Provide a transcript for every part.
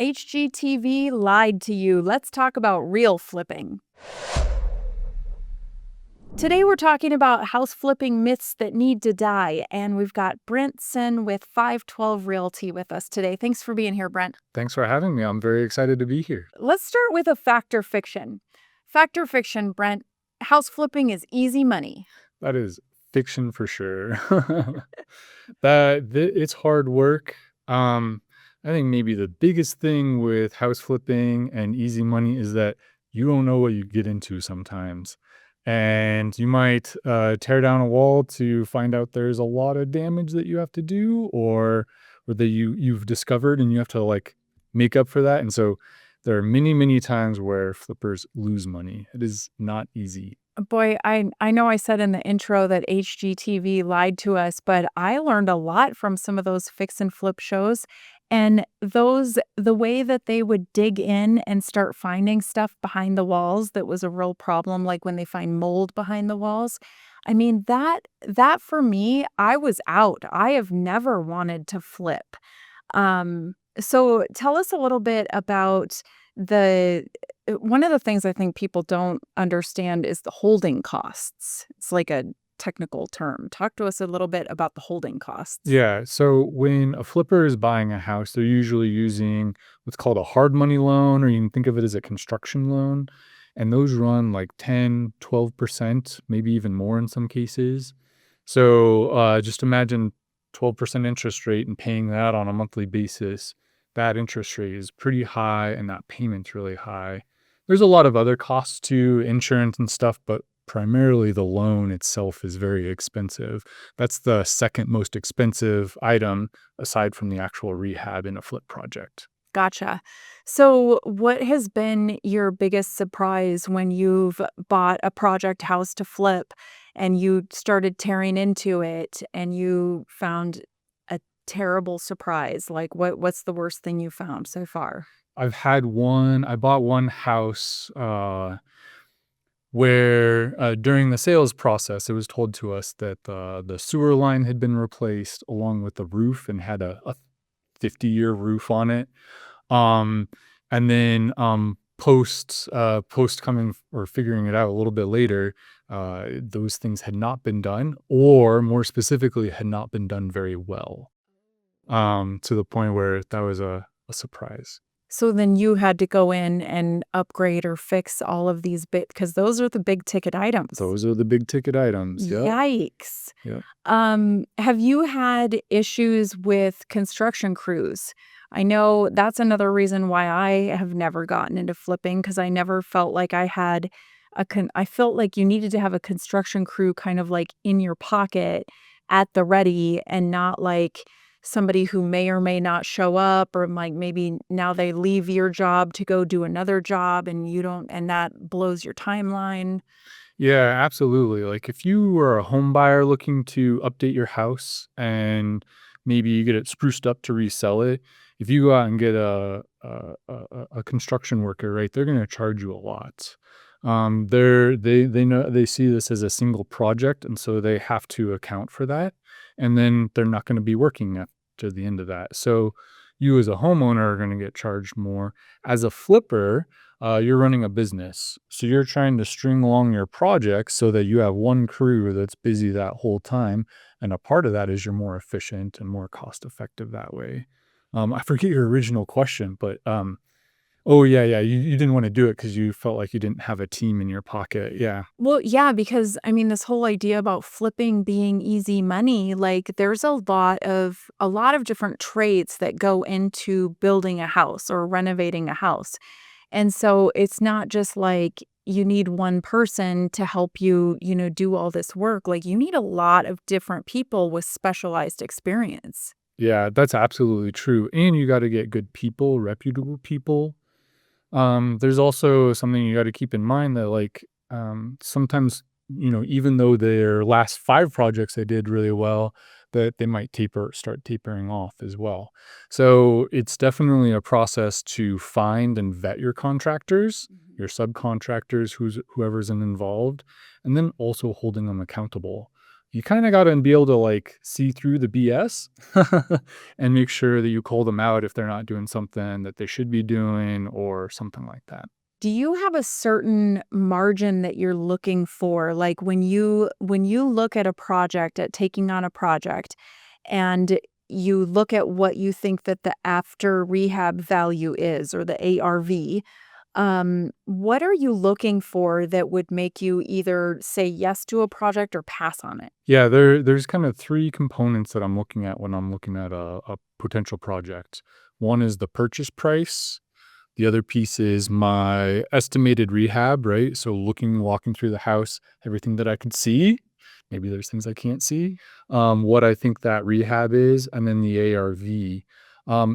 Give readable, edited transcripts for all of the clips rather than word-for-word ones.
HGTV lied to you. Let's talk about real flipping. Today, we're talking about house flipping myths that need to die. And we've got Brent Sinn with 512 Realty with us today. Thanks for being here, Brent. Thanks for having me. I'm very excited to be here. Let's start with a fact or fiction. Fact or fiction, Brent, house flipping is easy money. That is fiction for sure. It's hard work. I think maybe the biggest thing with house flipping and easy money is that you don't know what you get into sometimes. And you might tear down a wall to find out there's a lot of damage that you have to do or that you've discovered and you have to like make up for that. And so there are many, many times where flippers lose money. It is not easy. Boy, I know I said in the intro that HGTV lied to us, but I learned a lot from some of those fix and flip shows. And the way that they would dig in and start finding stuff behind the walls that was a real problem, like when they find mold behind the walls. I mean, that for me, I was out. I have never wanted to flip. So tell us a little bit about the one of the things I think people don't understand is the holding costs. It's like a technical term. Talk to us a little bit about the holding costs. Yeah. So when a flipper is buying a house, they're usually using what's called a hard money loan, or you can think of it as a construction loan. And those run like 10, 12%, maybe even more in some cases. So just imagine 12% interest rate and paying that on a monthly basis. That interest rate is pretty high and that payment's really high. There's a lot of other costs to insurance and stuff, but primarily the loan itself is very expensive. That's the second most expensive item aside from the actual rehab in a flip project. Gotcha. So, what has been your biggest surprise when you've bought a project house to flip and you started tearing into it and you found a terrible surprise? Like, what's the worst thing you found so far? I bought one house where during the sales process, it was told to us that the sewer line had been replaced along with the roof and had a 50-year roof on it. Um, and then post coming or figuring it out a little bit later, those things had not been done, or more specifically, had not been done very well. To the point where that was a surprise. So then you had to go in and upgrade or fix all of these because those are the big ticket items. Those are the big ticket items. Yep. Yikes. Yep. Have you had issues with construction crews? I know that's another reason why I have never gotten into flipping because I never felt like I had I felt like you needed to have a construction crew kind of like in your pocket at the ready and not like somebody who may or may not show up or like maybe now they leave your job to go do another job and you don't and that blows your timeline. Yeah, absolutely. Like if you were a home buyer looking to update your house and maybe you get it spruced up to resell it, if you go out and get a construction worker, right, they're going to charge you a lot. They know they see this as a single project, and so they have to account for that, and then they're not going to be working after the end of that. So you as a homeowner are going to get charged more. As a flipper, you're running a business, so you're trying to string along your projects so that you have one crew that's busy that whole time, and a part of that is you're more efficient and more cost effective that way. I forget your original question, but oh yeah, you didn't want to do it because you felt like you didn't have a team in your pocket. Yeah. Well, yeah, because I mean, this whole idea about flipping being easy money, like there's a lot of different trades that go into building a house or renovating a house. And so it's not just like you need one person to help you, do all this work. Like you need a lot of different people with specialized experience. Yeah, that's absolutely true. And you got to get good people, reputable people. There's also something you got to keep in mind that like sometimes, even though their last 5 projects they did really well, that they might start tapering off as well. So it's definitely a process to find and vet your contractors, Mhm. your subcontractors, whoever's involved, and then also holding them accountable. you kinda gotta be able to, like, see through the BS and make sure that you call them out if they're not doing something that they should be doing or something like that. Do you have a certain margin that you're looking for? Like when you look at a project, at taking on a project, and you look at what you think that the after rehab value is or the ARV, what are you looking for that would make you either say yes to a project or pass on it? Yeah, there's kind of 3 components that I'm looking at when I'm looking at a potential project. One is the purchase price. The other piece is my estimated rehab, right? So walking through the house, everything that I can see. Maybe there's things I can't see. What I think that rehab is, and then the ARV.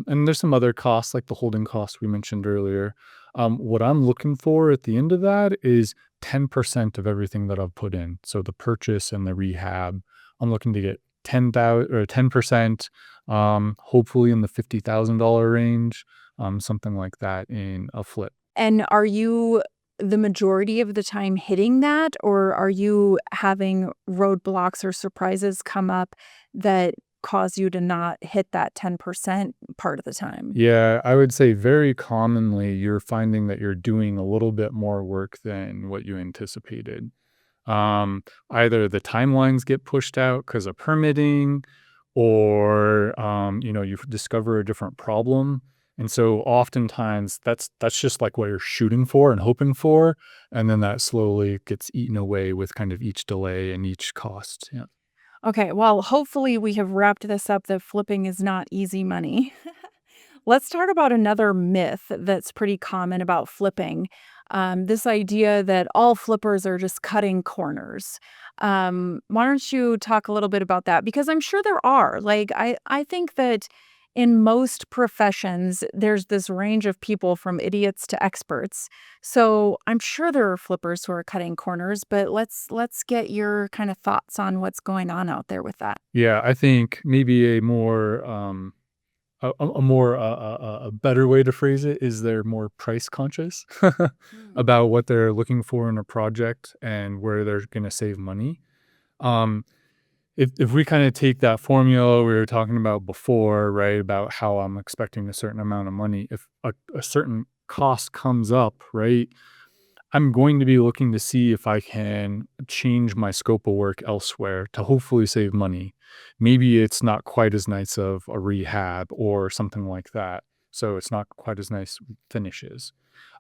And there's some other costs like the holding costs we mentioned earlier. What I'm looking for at the end of that is 10% of everything that I've put in. So the purchase and the rehab, I'm looking to get 10,000 or 10%, hopefully in the $50,000 range, something like that in a flip. And are you the majority of the time hitting that, or are you having roadblocks or surprises come up that cause you to not hit that 10% part of the time? Yeah, I would say very commonly you're finding that you're doing a little bit more work than what you anticipated. Either the timelines get pushed out because of permitting, or you discover a different problem. And so oftentimes that's just like what you're shooting for and hoping for. And then that slowly gets eaten away with kind of each delay and each cost. Yeah. Okay, well, hopefully we have wrapped this up that flipping is not easy money. Let's talk about another myth that's pretty common about flipping. This idea that all flippers are just cutting corners. Why don't you talk a little bit about that? Because I'm sure there are. Like, I think that in most professions, there's this range of people from idiots to experts. So I'm sure there are flippers who are cutting corners, but let's get your kind of thoughts on what's going on out there with that. Yeah, I think maybe a better way to phrase it is they're more price conscious Mm. about what they're looking for in a project and where they're going to save money. Um, if we kind of take that formula we were talking about before, right, about how I'm expecting a certain amount of money, if a certain cost comes up, right, I'm going to be looking to see if I can change my scope of work elsewhere to hopefully save money. Maybe it's not quite as nice of a rehab or something like that. So it's not quite as nice finishes.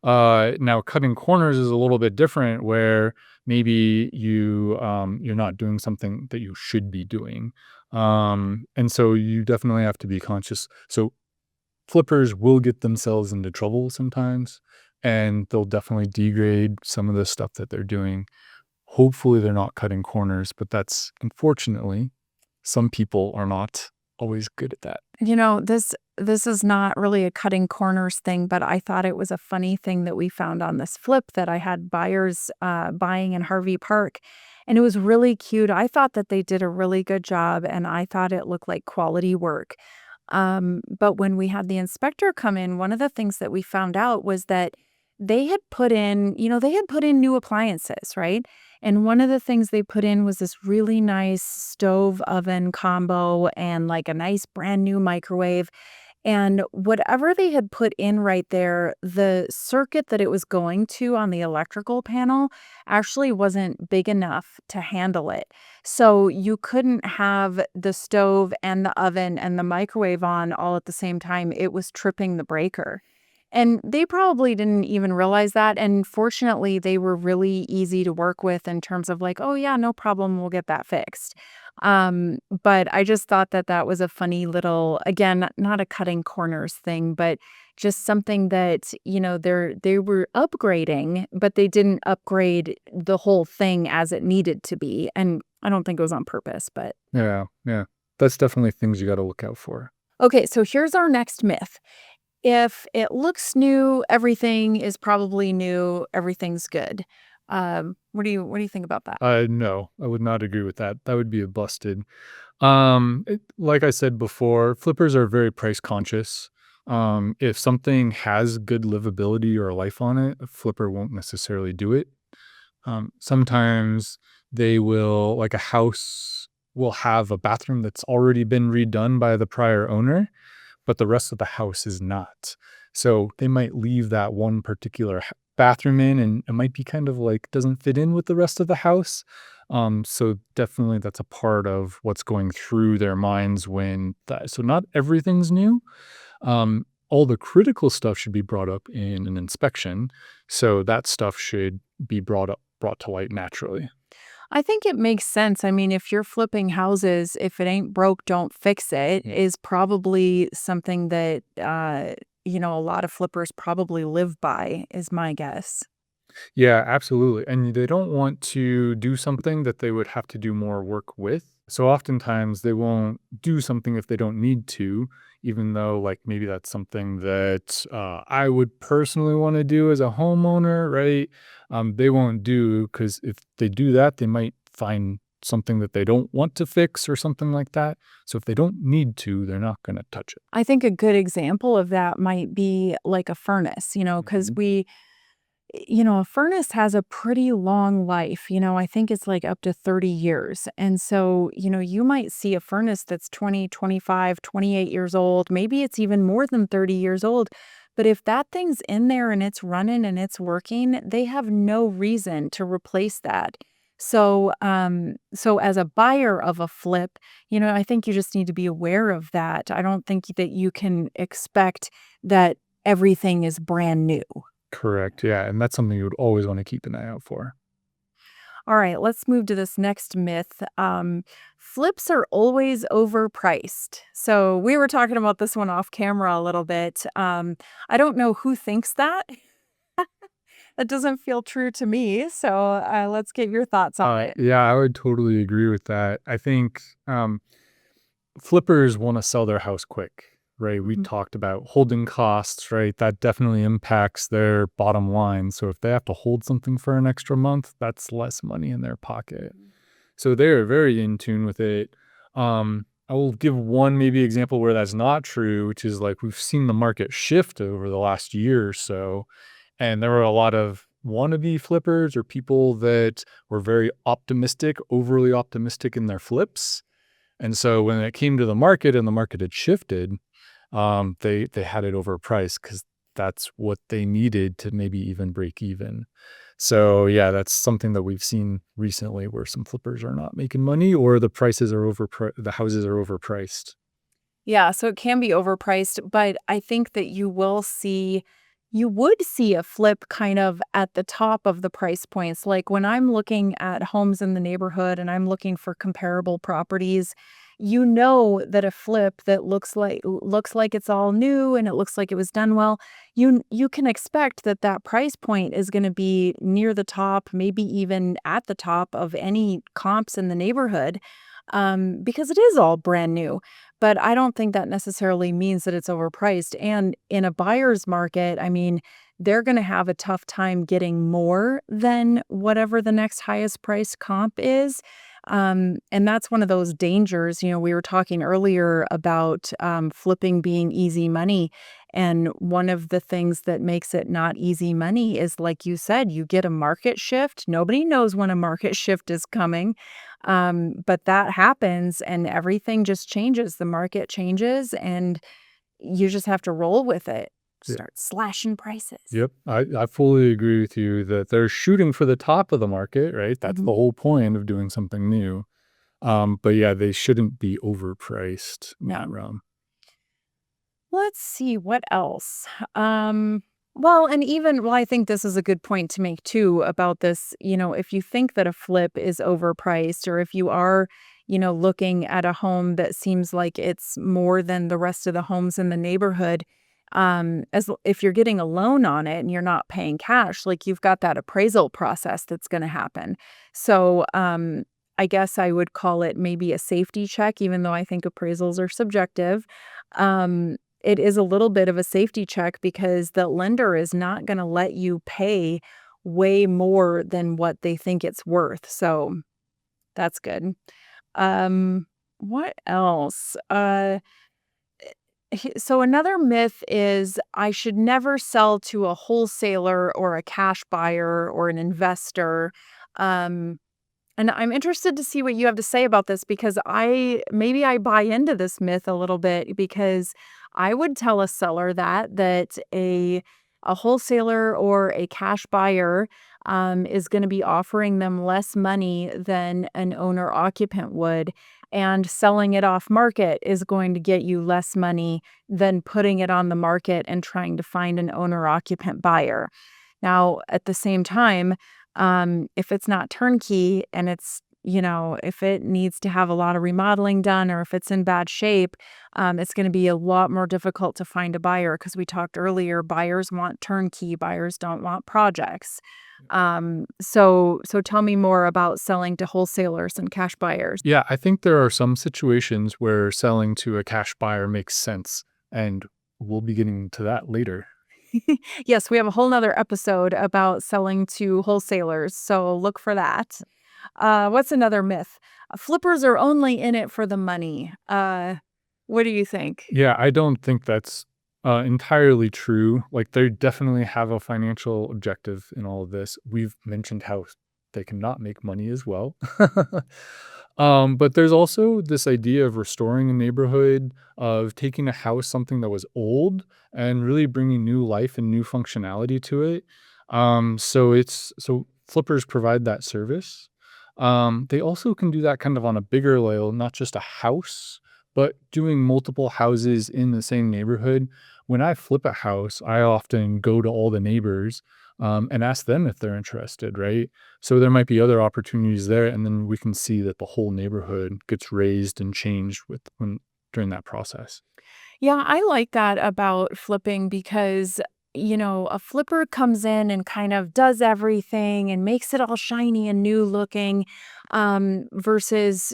Now cutting corners is a little bit different where maybe you're not doing something that you should be doing. And so you definitely have to be conscious. So flippers will get themselves into trouble sometimes, and they'll definitely degrade some of the stuff that they're doing. Hopefully, they're not cutting corners, but that's unfortunately, some people are not always good at that. This is not really a cutting corners thing, but I thought it was a funny thing that we found on this flip that I had buyers buying in Harvey Park, and it was really cute. I thought that they did a really good job, and I thought it looked like quality work. But when we had the inspector come in, one of the things that we found out was that they had put in new appliances, right? And one of the things they put in was this really nice stove oven combo and like a nice brand new microwave. And whatever they had put in right there, the circuit that it was going to on the electrical panel actually wasn't big enough to handle it. So you couldn't have the stove and the oven and the microwave on all at the same time. It was tripping the breaker. And they probably didn't even realize that. And fortunately, they were really easy to work with in terms of like, oh, yeah, no problem. We'll get that fixed. But I just thought that that was a funny little, again, not a cutting corners thing, but just something that, they were upgrading, but they didn't upgrade the whole thing as it needed to be. And I don't think it was on purpose, but Yeah, yeah. That's definitely things you gotta look out for. okay. So here's our next myth. If it looks new, everything is probably new, everything's good. What do you think about that? No, I would not agree with that. That would be a busted. Like I said before, flippers are very price conscious. If something has good livability or life on it, a flipper won't necessarily do it. Sometimes they will, like a house. will have a bathroom that's already been redone by the prior owner, but the rest of the house is not. So they might leave that one particular bathroom in, and it might be kind of like doesn't fit in with the rest of the house. So definitely that's a part of what's going through their minds when that. So not everything's new. All the critical stuff should be brought up in an inspection. So that stuff should be brought to light naturally. I think it makes sense. I mean, if you're flipping houses, if it ain't broke, don't fix it Yeah. is probably something that, a lot of flippers probably live by, is my guess. Yeah, absolutely. And they don't want to do something that they would have to do more work with. So oftentimes they won't do something if they don't need to, even though, like, maybe that's something that I would personally want to do as a homeowner, right? They won't do because if they do that, they might find something that they don't want to fix or something like that. So if they don't need to, they're not going to touch it. I think a good example of that might be like a furnace, because Mhm. a furnace has a pretty long life. I think it's like up to 30 years. And so, you might see a furnace that's 20, 25, 28 years old. Maybe it's even more than 30 years old. But if that thing's in there and it's running and it's working, they have no reason to replace that. So as a buyer of a flip, I think you just need to be aware of that. I don't think that you can expect that everything is brand new. Correct. Yeah. And that's something you would always want to keep an eye out for. All right, let's move to this next myth. Flips are always overpriced. So we were talking about this one off camera a little bit. I don't know who thinks that. That doesn't feel true to me. So let's get your thoughts on it. Yeah, I would totally agree with that. I think flippers want to sell their house quick, right? We Mhm. talked about holding costs, right? That definitely impacts their bottom line. So if they have to hold something for an extra month, that's less money in their pocket. So they're very in tune with it. I will give one maybe example where that's not true, which is like we've seen the market shift over the last year or so. And there were a lot of wannabe flippers or people that were very optimistic, overly optimistic in their flips. And so when it came to the market and the market had shifted, they had it overpriced because that's what they needed to maybe even break even. So yeah, that's something that we've seen recently where some flippers are not making money or the prices are the houses are overpriced. Yeah, so it can be overpriced, but I think that you would see a flip kind of at the top of the price points. Like when I'm looking at homes in the neighborhood and I'm looking for comparable properties, that a flip that looks like it's all new and it looks like it was done well, you can expect that that price point is going to be near the top, maybe even at the top of any comps in the neighborhood, because it is all brand new. But I don't think that necessarily means that it's overpriced. And in a buyer's market, I mean, they're going to have a tough time getting more than whatever the next highest price comp is. And that's one of those dangers. We were talking earlier about flipping being easy money. And one of the things that makes it not easy money is, like you said, you get a market shift. Nobody knows when a market shift is coming. But that happens and everything just changes. The market changes and you just have to roll with it. Yeah. Start slashing prices. Yep. I fully agree with you that they're shooting for the top of the market, right? That's Mhm. the whole point of doing something new. But yeah, they shouldn't be overpriced in that No. realm. Let's see what else. Well, and even well, I think this is a good point to make too about this. If you think that a flip is overpriced, or if you are, looking at a home that seems like it's more than the rest of the homes in the neighborhood, if you're getting a loan on it and you're not paying cash, like you've got that appraisal process that's going to happen. So, I guess I would call it maybe a safety check, even though I think appraisals are subjective. It is a little bit of a safety check because the lender is not gonna let you pay way more than what they think it's worth, so that's good. What else? So another myth is I should never sell to a wholesaler or a cash buyer or an investor. Um And I'm interested to see what you have to say about this because maybe I buy into this myth a little bit because I would tell a seller that a wholesaler or a cash buyer is going to be offering them less money than an owner occupant would. And selling it off market is going to get you less money than putting it on the market and trying to find an owner occupant buyer. Now, at the same time, if it's not turnkey and if it needs to have a lot of remodeling done or if it's in bad shape, it's going to be a lot more difficult to find a buyer because we talked earlier, buyers want turnkey, buyers don't want projects. So tell me more about selling to wholesalers and cash buyers. Yeah, I think there are some situations where selling to a cash buyer makes sense, and we'll be getting to that later. Yes, we have a whole nother episode about selling to wholesalers, so look for that. What's another myth? Flippers are only in it for the money. What do you think? Yeah, I don't think that's entirely true. Like, they definitely have a financial objective in all of this. We've mentioned how they cannot make money as well. But there's also this idea of restoring a neighborhood, of taking a house, something that was old, and really bringing new life and new functionality to it. So flippers provide that service. They also can do that kind of on a bigger level, not just a house, but doing multiple houses in the same neighborhood. When I flip a house, I often go to all the neighbors and ask them if they're interested, right? So there might be other opportunities there, and then we can see that the whole neighborhood gets raised and changed during that process. Yeah, I like that about flipping because, a flipper comes in and kind of does everything and makes it all shiny and new looking, versus,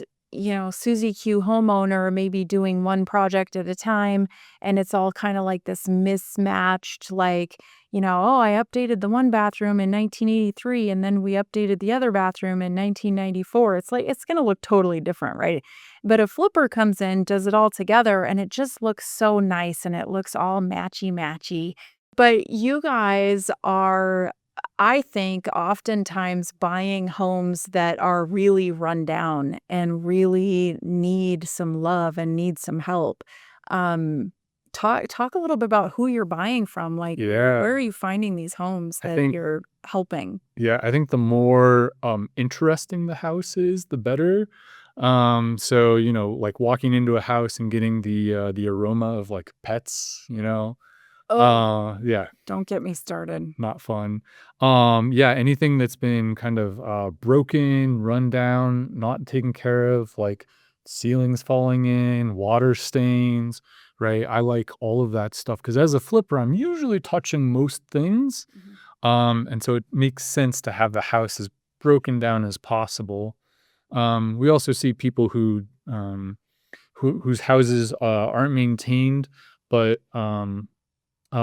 Susie Q homeowner maybe doing one project at a time. And it's all kind of like this mismatched, like, oh, I updated the one bathroom in 1983 and then we updated the other bathroom in 1994. It's like, it's going to look totally different, right? But a flipper comes in, does it all together, and it just looks so nice and it looks all matchy matchy. But you guys are, I think, oftentimes buying homes that are really run down and really need some love and need some help. Um, talk a little bit about who you're buying from. Like, Yeah, where are you finding these homes I that think you're helping? Yeah, I think the more, interesting the house is, the better. So, like walking into a house and getting the aroma of, like, pets, Oh, yeah, don't get me started. not fun. Yeah, anything that's been kind of, broken, run down, not taken care of, like ceilings falling in, water stains, right? I like all of that stuff because as a flipper, I'm usually touching most things. Mhm. And so it makes sense to have the house as broken down as possible. We also see people whose houses aren't maintained, but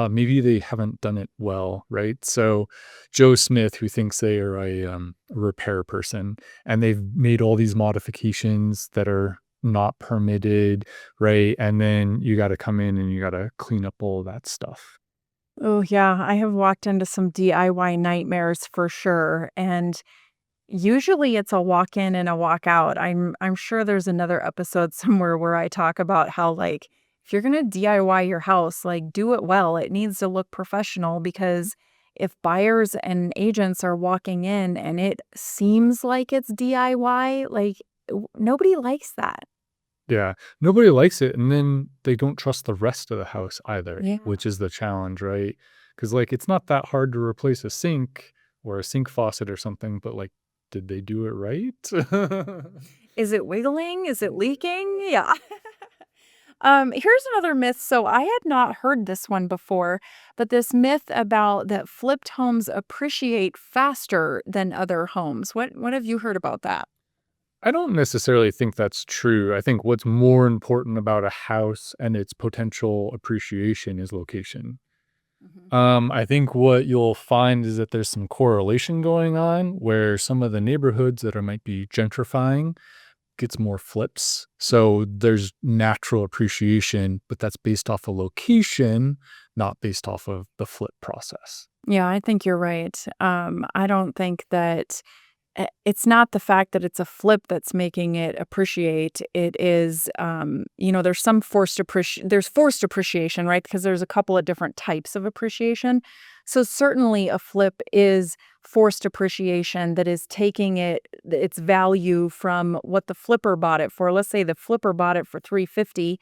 maybe they haven't done it well, right? So Joe Smith, who thinks they are a repair person, and they've made all these modifications that are not permitted, right? And then you got to come in and you got to clean up all that stuff. Oh, yeah, I have walked into some DIY nightmares for sure, and usually it's a walk in and a walk out. I'm sure there's another episode somewhere where I talk about how, like, if you're gonna DIY your house, like, do it well. It needs to look professional because if buyers and agents are walking in and it seems like it's DIY, like, nobody likes that. Yeah, nobody likes it, and then they don't trust the rest of the house either, Yeah. which is the challenge, right? Because like, it's not that hard to replace a sink or a sink faucet or something, but, like, did they do it right? Is it wiggling? Is it leaking? Yeah. Here's another myth. So I had not heard this one before, but this myth about that flipped homes appreciate faster than other homes. What have you heard about that? I don't necessarily think that's true. I think what's more important about a house and its potential appreciation is location. Mhm. I think what you'll find is that there's some correlation going on where some of the neighborhoods that might be gentrifying gets more flips. So there's natural appreciation, but that's based off of location, not based off of the flip process. Yeah, I think you're right. I don't think that. It's not the fact that it's a flip that's making it appreciate. It is, there's some there's forced appreciation, right? Because there's a couple of different types of appreciation. So certainly a flip is forced appreciation that is taking its value from what the flipper bought it for. Let's say the flipper bought it for 350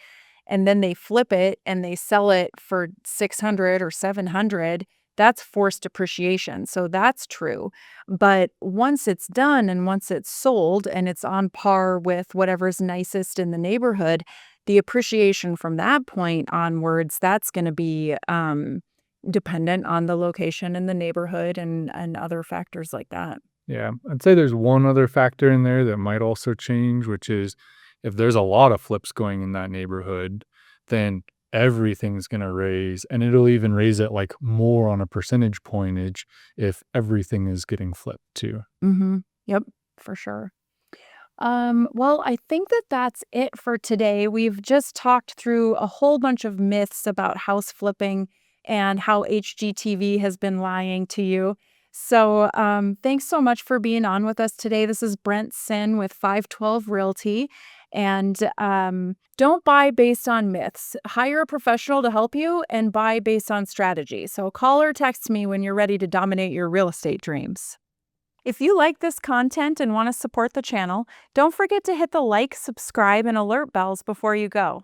and then they flip it and they sell it for 600 or 700. That's forced appreciation. So that's true. But once it's done and once it's sold and it's on par with whatever's nicest in the neighborhood, the appreciation from that point onwards, that's going to be dependent on the location and the neighborhood and other factors like that. Yeah, I'd say there's one other factor in there that might also change, which is if there's a lot of flips going in that neighborhood, then everything's gonna raise, and it'll even raise it, like, more on a percentage pointage if everything is getting flipped too. Yep, for sure. Well, I think that that's it for today. We've just talked through a whole bunch of myths about house flipping and how HGTV has been lying to you. So, thanks so much for being on with us today. This is Brent Sinn with 512 Realty. And don't buy based on myths. Hire a professional to help you and buy based on strategy. So, call or text me when you're ready to dominate your real estate dreams. If you like this content and want to support the channel, don't forget to hit the like, subscribe, and alert bells before you go.